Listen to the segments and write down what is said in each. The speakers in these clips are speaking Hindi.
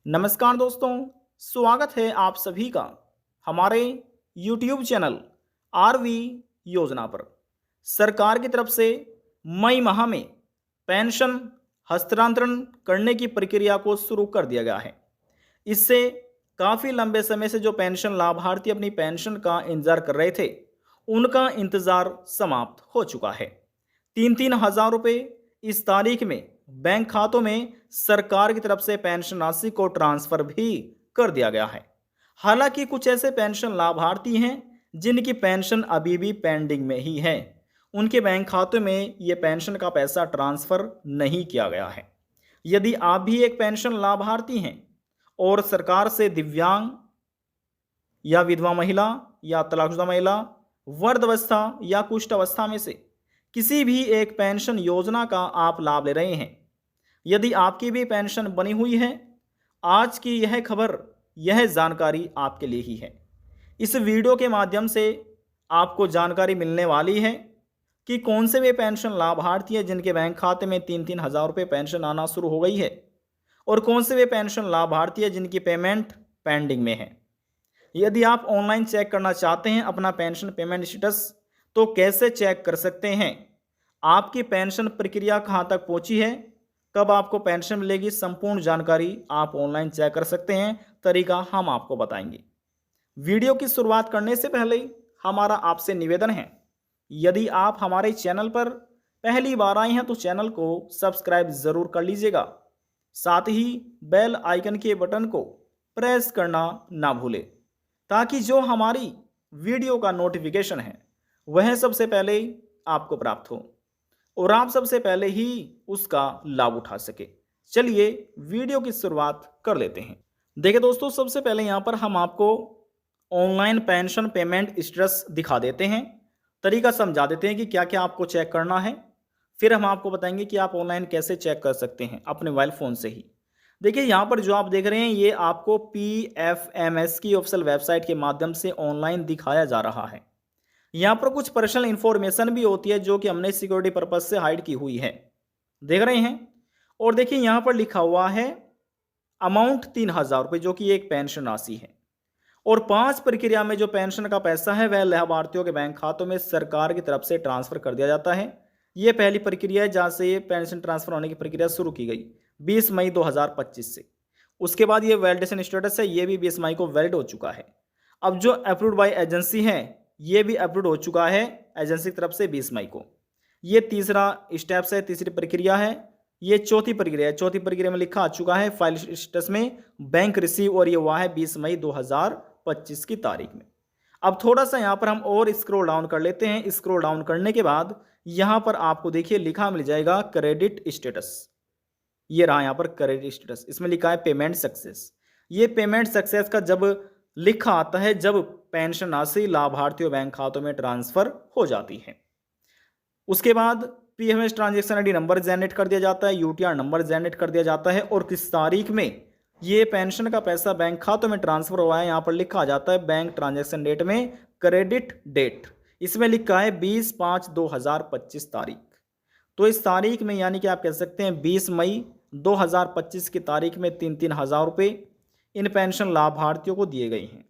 नमस्कार दोस्तों, स्वागत है आप सभी का हमारे YouTube चैनल आरवी योजना पर। सरकार की तरफ से मई माह में पेंशन हस्तांतरण करने की प्रक्रिया को शुरू कर दिया गया है। इससे काफ़ी लंबे समय से जो पेंशन लाभार्थी अपनी पेंशन का इंतजार कर रहे थे, उनका इंतजार समाप्त हो चुका है। 3-3 हज़ार रुपये इस तारीख में बैंक खातों में सरकार की तरफ से पेंशन राशि को ट्रांसफर भी कर दिया गया है। हालांकि कुछ ऐसे पेंशन लाभार्थी हैं जिनकी पेंशन अभी भी पेंडिंग में ही है, उनके बैंक खातों में ये पेंशन का पैसा ट्रांसफर नहीं किया गया है। यदि आप भी एक पेंशन लाभार्थी हैं और सरकार से दिव्यांग या विधवा महिला या तलाकशुदा महिला, वृद्धावस्था या कुष्ठ अवस्था में से किसी भी एक पेंशन योजना का आप लाभ ले रहे हैं, यदि आपकी भी पेंशन बनी हुई है, आज की यह खबर, यह जानकारी आपके लिए ही है। इस वीडियो के माध्यम से आपको जानकारी मिलने वाली है कि कौन से वे पेंशन लाभार्थी हैं जिनके बैंक खाते में 3-3 हज़ार रुपये पेंशन आना शुरू हो गई है और कौन से वे पेंशन लाभार्थी हैं जिनकी पेमेंट पेंडिंग में है। यदि आप ऑनलाइन चेक करना चाहते हैं अपना पेंशन पेमेंट स्टेटस, तो कैसे चेक कर सकते हैं? आपकी पेंशन प्रक्रिया कहाँ तक पहुंची है, कब आपको पेंशन मिलेगी, संपूर्ण जानकारी आप ऑनलाइन चेक कर सकते हैं। तरीका हम आपको बताएंगे। वीडियो की शुरुआत करने से पहले हमारा आपसे निवेदन है, यदि आप हमारे चैनल पर पहली बार आए हैं तो चैनल को सब्सक्राइब ज़रूर कर लीजिएगा। साथ ही बेल आइकन के बटन को प्रेस करना ना भूलें, ताकि जो हमारी वीडियो का नोटिफिकेशन है वह सबसे पहले आपको प्राप्त हो और आप सबसे पहले ही उसका लाभ उठा सके। चलिए वीडियो की शुरुआत कर लेते हैं। देखिए दोस्तों, सबसे पहले यहाँ पर हम आपको ऑनलाइन पेंशन पेमेंट स्टेटस दिखा देते हैं, तरीका समझा देते हैं कि क्या क्या आपको चेक करना है। फिर हम आपको बताएंगे कि आप ऑनलाइन कैसे चेक कर सकते हैं अपने मोबाइल फ़ोन से ही। देखिए यहाँ पर जो आप देख रहे हैं, ये आपको PFMS की ऑफिशियल वेबसाइट के माध्यम से ऑनलाइन दिखाया जा रहा है। यहाँ पर कुछ पर्सनल इन्फॉर्मेशन भी होती है जो कि हमने सिक्योरिटी पर्पज से हाइड की हुई है, देख रहे हैं। और देखिए यहाँ पर लिखा हुआ है अमाउंट 3,000 रुपये, जो कि एक पेंशन राशि है। और 5 प्रक्रिया में जो पेंशन का पैसा है वह लाभार्थियों के बैंक खातों में सरकार की तरफ से ट्रांसफर कर दिया जाता है। ये पहली प्रक्रिया है जहाँ से ये पेंशन ट्रांसफर होने की प्रक्रिया शुरू की गई 20 मई 2025 से। उसके बाद ये वैलिडेशन स्टेटस है, ये भी 20 मई को वैलिड हो चुका है। अब जो अप्रूव्ड बाय एजेंसी है, ये भी अप्रूव हो चुका है एजेंसी की तरफ से 20 मई को। ये तीसरा स्टेप्स है, तीसरी प्रक्रिया है। ये चौथी प्रक्रिया है, चौथी प्रक्रिया में लिखा आ चुका है फाइल स्टेटस में बैंक रिसीव, और ये हुआ है 20 मई 2025 की तारीख में। अब थोड़ा सा यहाँ पर हम और स्क्रॉल डाउन कर लेते हैं। स्क्रॉल डाउन करने के बाद यहाँ पर आपको देखिए लिखा मिल जाएगा क्रेडिट स्टेटस। ये रहा यहाँ पर क्रेडिट स्टेटस, इसमें लिखा है पेमेंट सक्सेस। ये पेमेंट सक्सेस का जब लिखा आता है जब पेंशन राशि लाभार्थियों बैंक खातों में ट्रांसफर हो जाती है। उसके बाद PFMS transaction ID number generate कर दिया जाता है, UTR नंबर जनरेट कर दिया जाता है, और किस तारीख में ये पेंशन का पैसा बैंक खातों में ट्रांसफर हुआ है यहाँ पर लिखा आ जाता है बैंक ट्रांजेक्शन डेट में क्रेडिट डेट। इसमें लिखा है 20/5/2025 तारीख। तो इस तारीख में यानी कि आप कह सकते हैं 20 मई 2025 की तारीख में 3-3 हज़ार रुपये इन पेंशन लाभार्थियों को दिए गए हैं।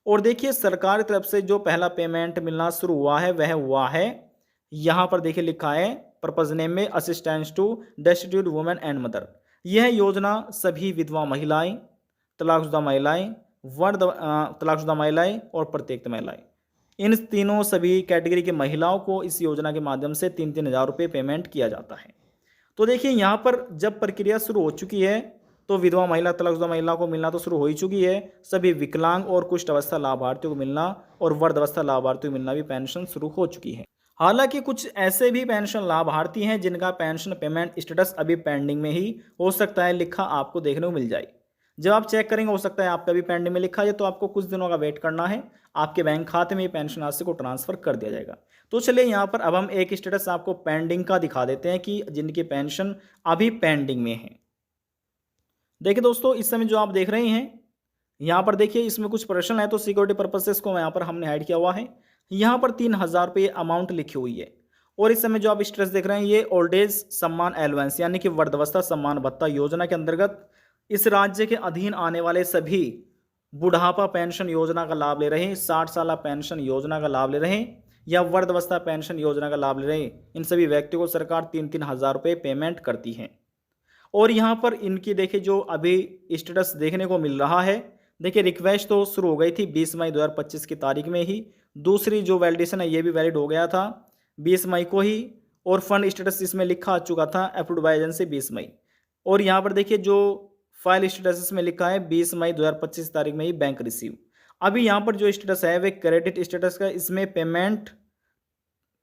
और देखिए सरकार की तरफ से जो पहला पेमेंट मिलना शुरू हुआ है वह हुआ है, यहाँ पर देखिए लिखा है पर्पज नेम में assistance to destitute women and mother. यह योजना सभी विधवा महिलाएं, तलाकशुदा महिलाएं, तलाकशुदा महिलाएं और प्रत्येक महिलाएं, इन तीनों सभी कैटेगरी की महिलाओं को इस योजना के माध्यम से 3-3 हज़ार रुपये पेमेंट किया जाता है। तो देखिए यहाँ पर जब प्रक्रिया शुरू हो चुकी है तो विधवा महिला, तलाकशुदा महिला को मिलना तो शुरू हो ही चुकी है। सभी विकलांग और कुष्ठ अवस्था लाभार्थियों को मिलना और वृद्धावस्था लाभार्थियों को मिलना भी पेंशन शुरू हो चुकी है। हालांकि कुछ ऐसे भी पेंशन लाभार्थी हैं जिनका पेंशन पेमेंट स्टेटस अभी पेंडिंग में ही हो सकता है लिखा आपको देखने को मिल जाए। जब आप चेक करेंगे हो सकता है आपका भी पेंडिंग में लिखा है, तो आपको कुछ दिनों का वेट करना है, आपके बैंक खाते में पेंशन राशि को ट्रांसफर कर दिया जाएगा। तो चलिए यहाँ पर अब हम एक स्टेटस आपको पेंडिंग का दिखा देते हैं कि जिनकी पेंशन अभी पेंडिंग में है। देखिए दोस्तों, इस समय जो आप देख रहे हैं यहाँ पर देखिए इसमें कुछ प्रश्न है, तो सिक्योरिटी पर्पज से इसको यहाँ पर हमने हाइड किया हुआ है। यहाँ पर 3,000 रुपये अमाउंट लिखी हुई है। और इस समय जो आप स्टेटस देख रहे हैं ये ओल्ड एज सम्मान एलवेंस यानी कि वृद्धावस्था सम्मान भत्ता योजना के अंतर्गत इस राज्य के अधीन आने वाले सभी बुढ़ापा पेंशन योजना का लाभ ले रहे हैं, 60 साल पेंशन योजना का लाभ ले रहे हैं या वृद्धावस्था पेंशन योजना का लाभ ले रहे हैं, इन सभी व्यक्तियों को सरकार 3-3 हज़ार रुपये पेमेंट करती है। और यहाँ पर इनकी देखिए जो अभी स्टेटस देखने को मिल रहा है, देखिए रिक्वेस्ट तो शुरू हो गई थी 20 मई 2025 की तारीख में ही, दूसरी जो वैलिडेशन है ये भी वैलिड हो गया था 20 मई को ही, और फंड स्टेटस इसमें लिखा आ चुका था अप्रूव्ड बाय एजेंसी 20 मई। और यहाँ पर देखिए जो फाइल स्टेटस इसमें लिखा है 20 मई 2025 तारीख में ही बैंक रिसीव। अभी यहाँ पर जो स्टेटस है वे क्रेडिट स्टेटस का, इसमें पेमेंट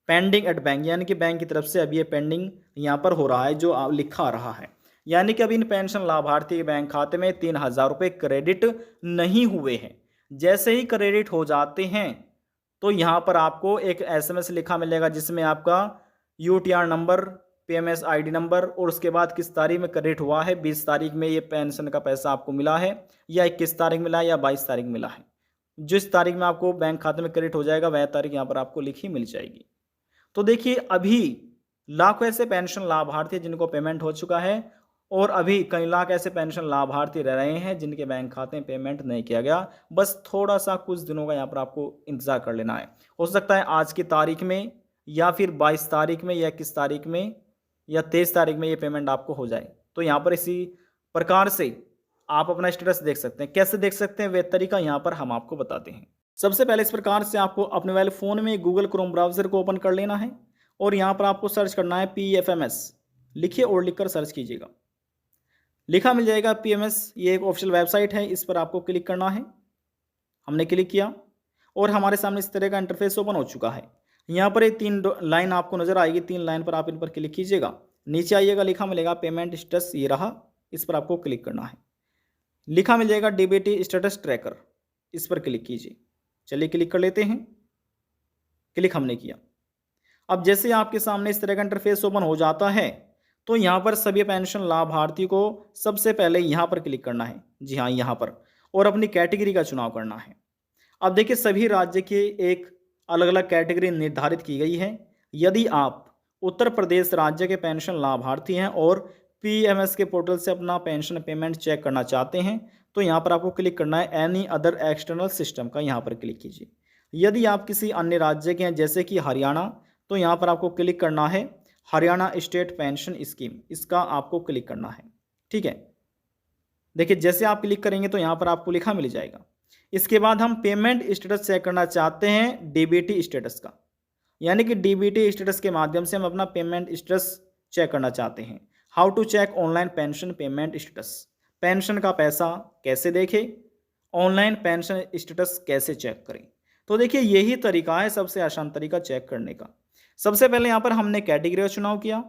पेंडिंग एट बैंक, यानी कि बैंक की तरफ से अभी ये पेंडिंग यहाँ पर हो रहा है जो लिखा आ रहा है, यानी कि अभी इन पेंशन लाभार्थी के बैंक खाते में 3,000 रुपये क्रेडिट नहीं हुए हैं। जैसे ही क्रेडिट हो जाते हैं तो यहाँ पर आपको एक SMS लिखा मिलेगा जिसमें आपका UTR number, PMS ID number और उसके बाद किस तारीख में क्रेडिट हुआ है, 20 तारीख में ये पेंशन का पैसा आपको मिला है या 21 तारीख मिला है या 22 तारीख मिला है। जिस तारीख में आपको बैंक खाते में क्रेडिट हो जाएगा वह तारीख यहाँ पर आपको लिखी मिल जाएगी। तो देखिए अभी लाखों ऐसे पेंशन लाभार्थी जिनको पेमेंट हो चुका है और अभी कई लाख ऐसे पेंशन लाभार्थी रह रहे हैं जिनके बैंक खाते में पेमेंट नहीं किया गया। बस थोड़ा सा कुछ दिनों का यहाँ पर आपको इंतजार कर लेना है। हो सकता है आज की तारीख में या फिर 22 तारीख में या 21 तारीख में या 23 तारीख में ये पेमेंट आपको हो जाए। तो यहाँ पर इसी प्रकार से आप अपना स्टेटस देख सकते हैं। कैसे देख सकते हैं वह तरीका यहाँ पर हम आपको बताते हैं। सबसे पहले इस प्रकार से आपको अपने वाले फ़ोन में गूगल क्रोम ब्राउज़र को ओपन कर लेना है और यहाँ पर आपको सर्च करना है PFMS, लिखिए और लिखकर सर्च कीजिएगा। लिखा मिल जाएगा PMS, ये एक ऑफिशियल वेबसाइट है, इस पर आपको क्लिक करना है। हमने क्लिक किया और हमारे सामने इस तरह का इंटरफेस ओपन हो चुका है। यहाँ पर ये 3 लाइन आपको नज़र आएगी, 3 लाइन पर आप इन पर क्लिक कीजिएगा। नीचे आइएगा, लिखा मिलेगा पेमेंट स्टेटस, ये रहा, इस पर आपको क्लिक करना है। लिखा मिल जाएगा DBT स्टेटस ट्रैकर, इस पर क्लिक कीजिए। चलिए क्लिक कर लेते हैं। क्लिक हमने किया। अब जैसे आपके सामने इस तरह का इंटरफेस ओपन हो जाता है तो यहाँ पर सभी पेंशन लाभार्थी को सबसे पहले यहाँ पर क्लिक करना है, जी हाँ यहाँ पर, और अपनी कैटेगरी का चुनाव करना है। अब देखिए सभी राज्य की एक अलग अलग कैटेगरी निर्धारित की गई है। यदि आप उत्तर प्रदेश राज्य के पेंशन लाभार्थी हैं और PMS के पोर्टल से अपना पेंशन पेमेंट चेक करना चाहते हैं तो यहाँ पर आपको क्लिक करना है एनी अदर एक्सटर्नल सिस्टम का, यहाँ पर क्लिक कीजिए। यदि आप किसी अन्य राज्य के हैं जैसे कि हरियाणा, तो यहाँ पर आपको क्लिक करना है हरियाणा स्टेट पेंशन स्कीम, इसका आपको क्लिक करना है। ठीक है, देखिए जैसे आप क्लिक करेंगे तो यहाँ पर आपको लिखा मिल जाएगा। इसके बाद हम पेमेंट स्टेटस चेक करना चाहते हैं DBT स्टेटस का, यानी कि DBT स्टेटस के माध्यम से हम अपना पेमेंट स्टेटस चेक करना चाहते हैं। How to check online pension payment status, pension का पैसा कैसे देखें, ऑनलाइन पेंशन स्टेटस कैसे चेक करें। तो देखिए यही तरीका है, सबसे आसान तरीका चेक करने का। सबसे पहले यहाँ पर हमने कैटेगरी का चुनाव किया,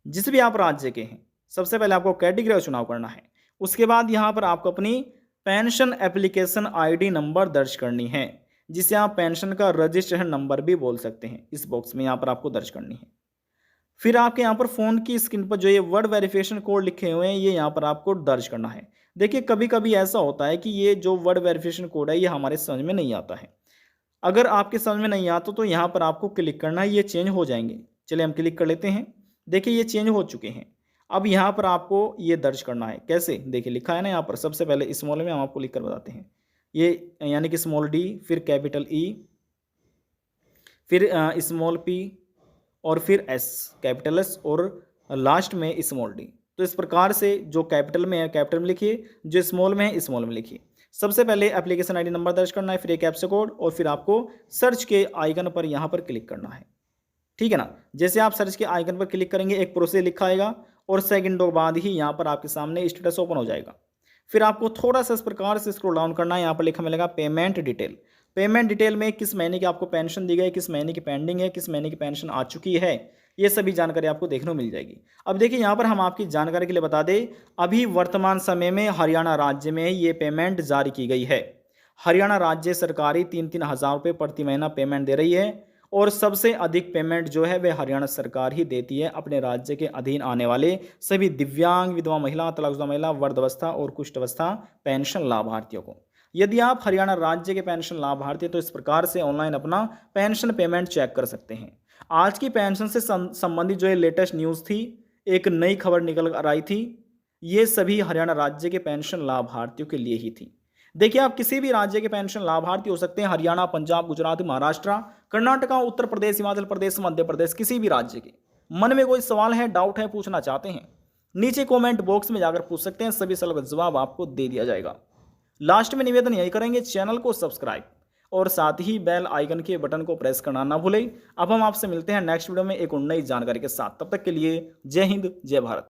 जिस भी आप राज्य के हैं सबसे पहले आपको कैटेगरी का चुनाव करना है। उसके बाद यहाँ पर आपको अपनी पेंशन एप्लीकेशन ID नंबर दर्ज करनी है, जिसे आप पेंशन का रजिस्ट्रेशन नंबर भी बोल सकते हैं। इस बॉक्स में यहाँ पर आपको दर्ज करनी है। फिर आपके यहाँ पर फ़ोन की स्क्रीन पर जो ये वर्ड वेरिफिकेशन कोड लिखे हुए हैं ये यहाँ पर आपको दर्ज करना है। देखिए कभी कभी ऐसा होता है कि ये जो वर्ड वेरिफिकेशन कोड है ये हमारे समझ में नहीं आता है। अगर आपके समझ में नहीं आता तो यहाँ पर आपको क्लिक करना है, ये चेंज हो जाएंगे। चलिए हम क्लिक कर लेते हैं। देखिए ये चेंज हो चुके हैं। अब यहाँ पर आपको ये दर्ज करना है। कैसे, देखिए लिखा है ना यहाँ पर, सबसे पहले स्मॉल में हम आपको लिख कर बताते हैं। ये यानी कि स्मॉल D, फिर कैपिटल E, फिर स्मॉल P और फिर S, कैपिटल S और लास्ट में स्मॉल D। तो इस प्रकार से जो कैपिटल में है कैपिटल में लिखिए, जो स्मॉल में है स्मॉल में लिखिए। सबसे पहले एप्लीकेशन ID नंबर दर्ज करना है, फिर एक कैप्चा कोड और फिर आपको सर्च के आइकन पर यहाँ पर क्लिक करना है। ठीक है ना, जैसे आप सर्च के आइकन पर क्लिक करेंगे एक प्रोसेस लिखा आएगा और सेकंडों बाद ही यहाँ पर आपके सामने स्टेटस ओपन हो जाएगा। फिर आपको थोड़ा सा इस प्रकार से स्क्रॉल डाउन करना है, यहाँ पर लिखा मिलेगा पेमेंट डिटेल। पेमेंट डिटेल में किस महीने की आपको पेंशन दी गई, किस महीने की पेंडिंग है, किस महीने की पेंशन आ चुकी है, ये सभी जानकारी आपको देखने को मिल जाएगी। अब देखिए यहाँ पर हम आपकी जानकारी के लिए बता दें, अभी वर्तमान समय में हरियाणा राज्य में ये पेमेंट जारी की गई है। हरियाणा राज्य सरकारी 3-3 हज़ार रुपये प्रति महीना पेमेंट दे रही है और सबसे अधिक पेमेंट जो है वह हरियाणा सरकार ही देती है अपने राज्य के अधीन आने वाले सभी दिव्यांग, विधवा महिला, तलाकशुदा महिला, वृद्धावस्था और कुष्ठावस्था पेंशन लाभार्थियों को। यदि आप हरियाणा राज्य के पेंशन लाभार्थी तो इस प्रकार से ऑनलाइन अपना पेंशन पेमेंट चेक कर सकते हैं। आज की पेंशन से संबंधित जो है लेटेस्ट न्यूज़ थी, एक नई खबर निकल कर आई थी। ये सभी हरियाणा राज्य के पेंशन लाभार्थियों के लिए ही थी। देखिए, आप किसी भी राज्य के पेंशन लाभार्थी हो सकते हैं, हरियाणा, पंजाब, गुजरात, महाराष्ट्र, कर्नाटका, उत्तर प्रदेश, हिमाचल प्रदेश, मध्य प्रदेश, किसी भी राज्य के। मन में कोई सवाल है, डाउट है, पूछना चाहते हैं, नीचे कमेंट बॉक्स में जाकर पूछ सकते हैं, सभी सवालों का जवाब आपको दे दिया जाएगा। लास्ट में निवेदन यही करेंगे, चैनल को सब्सक्राइब और साथ ही बेल आइकन के बटन को प्रेस करना ना भूलें। अब हम आपसे मिलते हैं नेक्स्ट वीडियो में एक और नई जानकारी के साथ। तब तक के लिए जय हिंद, जय भारत।